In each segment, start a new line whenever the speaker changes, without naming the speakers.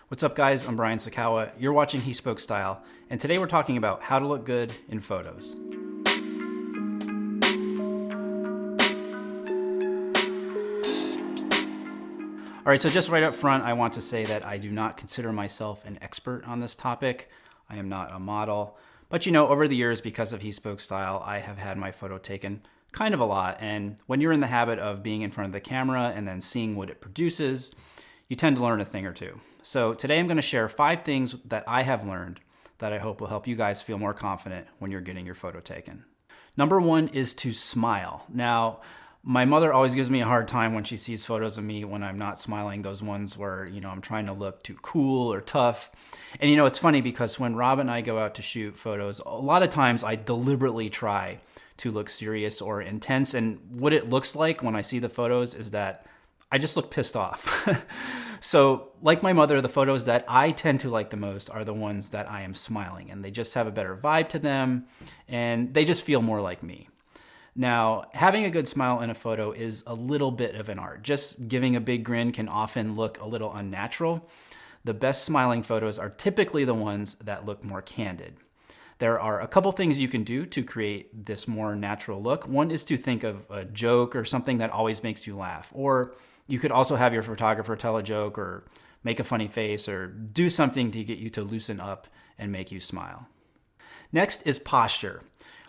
What's up, guys? I'm Brian Sakawa. You're watching He Spoke Style, and today we're talking about how to look good in photos. All right, so just right up front, I want to say that I do not consider myself an expert on this topic. I am not a model. But over the years, because of He Spoke Style, I have had my photo taken kind of a lot. And when you're in the habit of being in front of the camera and then seeing what it produces, you tend to learn a thing or two. So today I'm going to share 5 things that I have learned that I hope will help you guys feel more confident when you're getting your photo taken. Number 1 is to smile. Now, my mother always gives me a hard time when she sees photos of me when I'm not smiling, those ones where, I'm trying to look too cool or tough. And it's funny because when Rob and I go out to shoot photos, a lot of times I deliberately try to look serious or intense. And what it looks like when I see the photos is that I just look pissed off. So like my mother, the photos that I tend to like the most are the ones that I am smiling, and they just have a better vibe to them and they just feel more like me. Now, having a good smile in a photo is a little bit of an art. Just giving a big grin can often look a little unnatural. The best smiling photos are typically the ones that look more candid. There are a couple things you can do to create this more natural look. One is to think of a joke or something that always makes you laugh. Or you could also have your photographer tell a joke or make a funny face or do something to get you to loosen up and make you smile. Next is posture.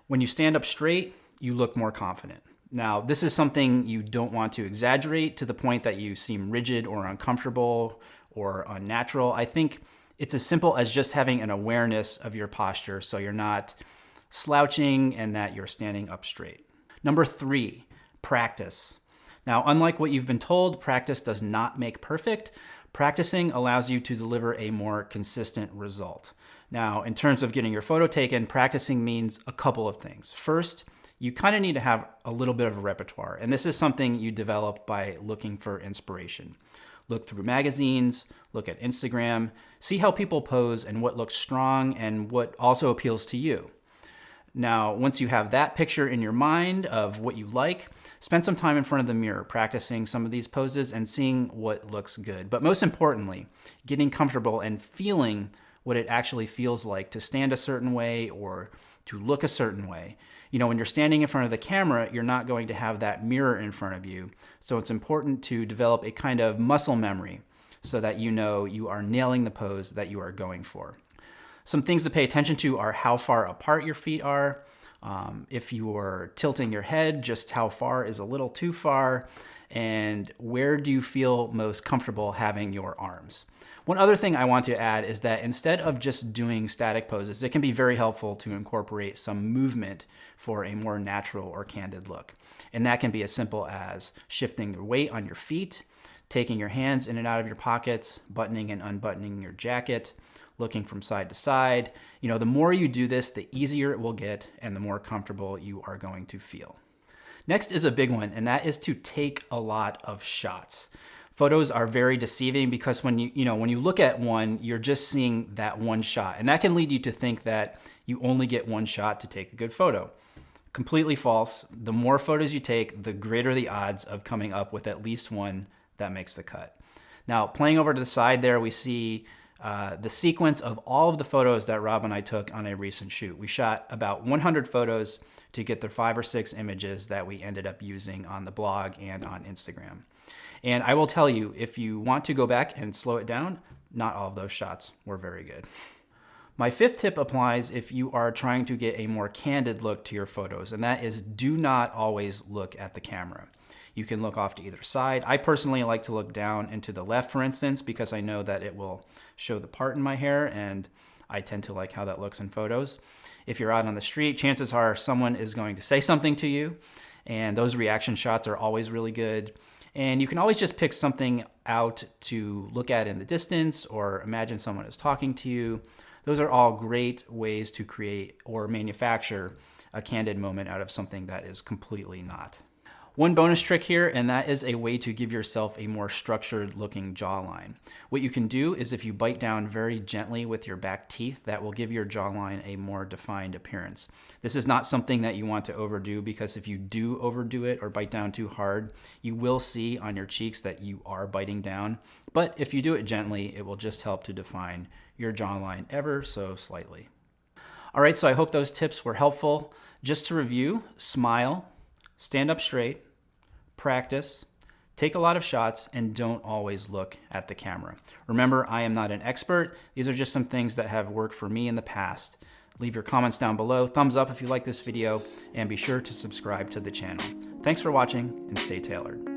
When you stand up straight, you look more confident. Now, this is something you don't want to exaggerate to the point that you seem rigid or uncomfortable or unnatural. I think it's as simple as just having an awareness of your posture so you're not slouching and that you're standing up straight. Number 3, practice. Now, unlike what you've been told, practice does not make perfect. Practicing allows you to deliver a more consistent result. Now, in terms of getting your photo taken, practicing means a couple of things. First, you kind of need to have a little bit of a repertoire, and this is something you develop by looking for inspiration. Look through magazines, look at Instagram, see how people pose and what looks strong and what also appeals to you. Now, once you have that picture in your mind of what you like, spend some time in front of the mirror practicing some of these poses and seeing what looks good. But most importantly, getting comfortable and feeling what it actually feels like to stand a certain way or to look a certain way. When you're standing in front of the camera, you're not going to have that mirror in front of you. So it's important to develop a kind of muscle memory so that you are nailing the pose that you are going for. Some things to pay attention to are how far apart your feet are. If you are tilting your head, just how far is a little too far, and where do you feel most comfortable having your arms. One other thing I want to add is that instead of just doing static poses, it can be very helpful to incorporate some movement for a more natural or candid look. And that can be as simple as shifting your weight on your feet, taking your hands in and out of your pockets, buttoning and unbuttoning your jacket, looking from side to side. The more you do this, the easier it will get and the more comfortable you are going to feel. Next is a big one, and that is to take a lot of shots. Photos are very deceiving because when you look at one, you're just seeing that one shot, and that can lead you to think that you only get one shot to take a good photo. Completely false. The more photos you take, the greater the odds of coming up with at least one that makes the cut. Now, playing over to the side there, we see the sequence of all of the photos that Rob and I took on a recent shoot. We shot about 100 photos to get the 5 or 6 images that we ended up using on the blog and on Instagram. And I will tell you, if you want to go back and slow it down, not all of those shots were very good. My 5th tip applies if you are trying to get a more candid look to your photos, and that is do not always look at the camera. You can look off to either side. I personally like to look down and to the left, for instance, because I know that it will show the part in my hair, and I tend to like how that looks in photos. If you're out on the street, chances are someone is going to say something to you, and those reaction shots are always really good. And you can always just pick something out to look at in the distance or imagine someone is talking to you. Those are all great ways to create or manufacture a candid moment out of something that is completely not. One bonus trick here, and that is a way to give yourself a more structured looking jawline. What you can do is if you bite down very gently with your back teeth, that will give your jawline a more defined appearance. This is not something that you want to overdo, because if you do overdo it or bite down too hard, you will see on your cheeks that you are biting down. But if you do it gently, it will just help to define your jawline ever so slightly. All right, so I hope those tips were helpful. Just to review, smile, stand up straight, practice, take a lot of shots, and don't always look at the camera. Remember, I am not an expert. These are just some things that have worked for me in the past. Leave your comments down below, thumbs up if you like this video, and be sure to subscribe to the channel. Thanks for watching, and stay tailored.